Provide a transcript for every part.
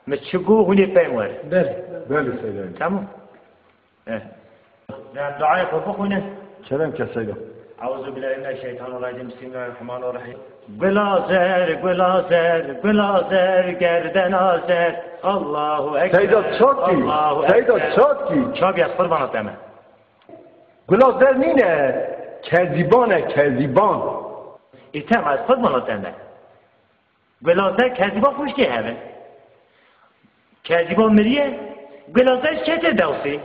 متشقو هوني بيمور بله سيدان تمام دعاء بخونه چرا که سیدان أعوذ بالله من الشيطان الرجيم بسم الله الرحمن الرحيم Gülazer gerden azer Allahu Ekber سیدان چاکی سیدان چاکی چاکی از قربانت دمه گلازر نینه کذیبانه کذیبان ایتم از قربانت دمه گلازر کذیبان خوشکی همه کذیبان مریه گلازر چته دوسی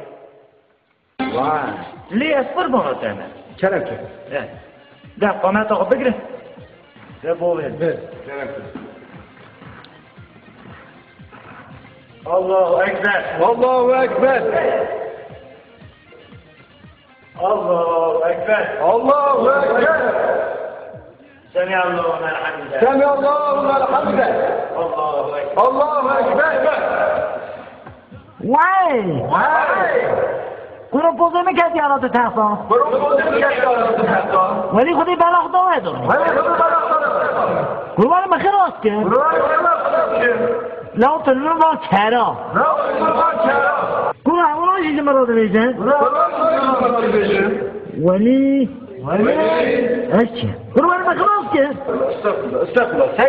وای لی از قربانت دمه چرا که ده قامت آقا بگره ده بوله الله أكبر الله اکبر الله أكبر الله اکبر سمع الله لمن حمده سمع الله لمن حمده الله أكبر الله اکبر وای برو بوزه میکردی آنات تحصان برو بوده میگه دارد حسان ولی خودی بلاخ داره داره ولی خود بلا قربان مخیر راست که لا تلون با چرا قربان همون آشیش مراد بیشن ولی اچه قربان مخیر راست که استغفر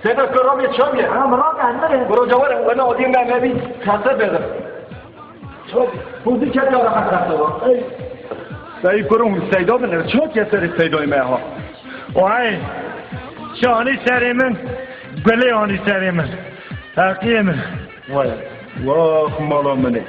سیدان کرام یه چامیه مراد اندره برو جواره وانا آدیم به نبی خسته بگم بودی که داره خسته با سعی کرم سیدان بنده چون که سر سیدان مه ها وای شانی سر من گله آنی سر من حقیه من واه مالا منه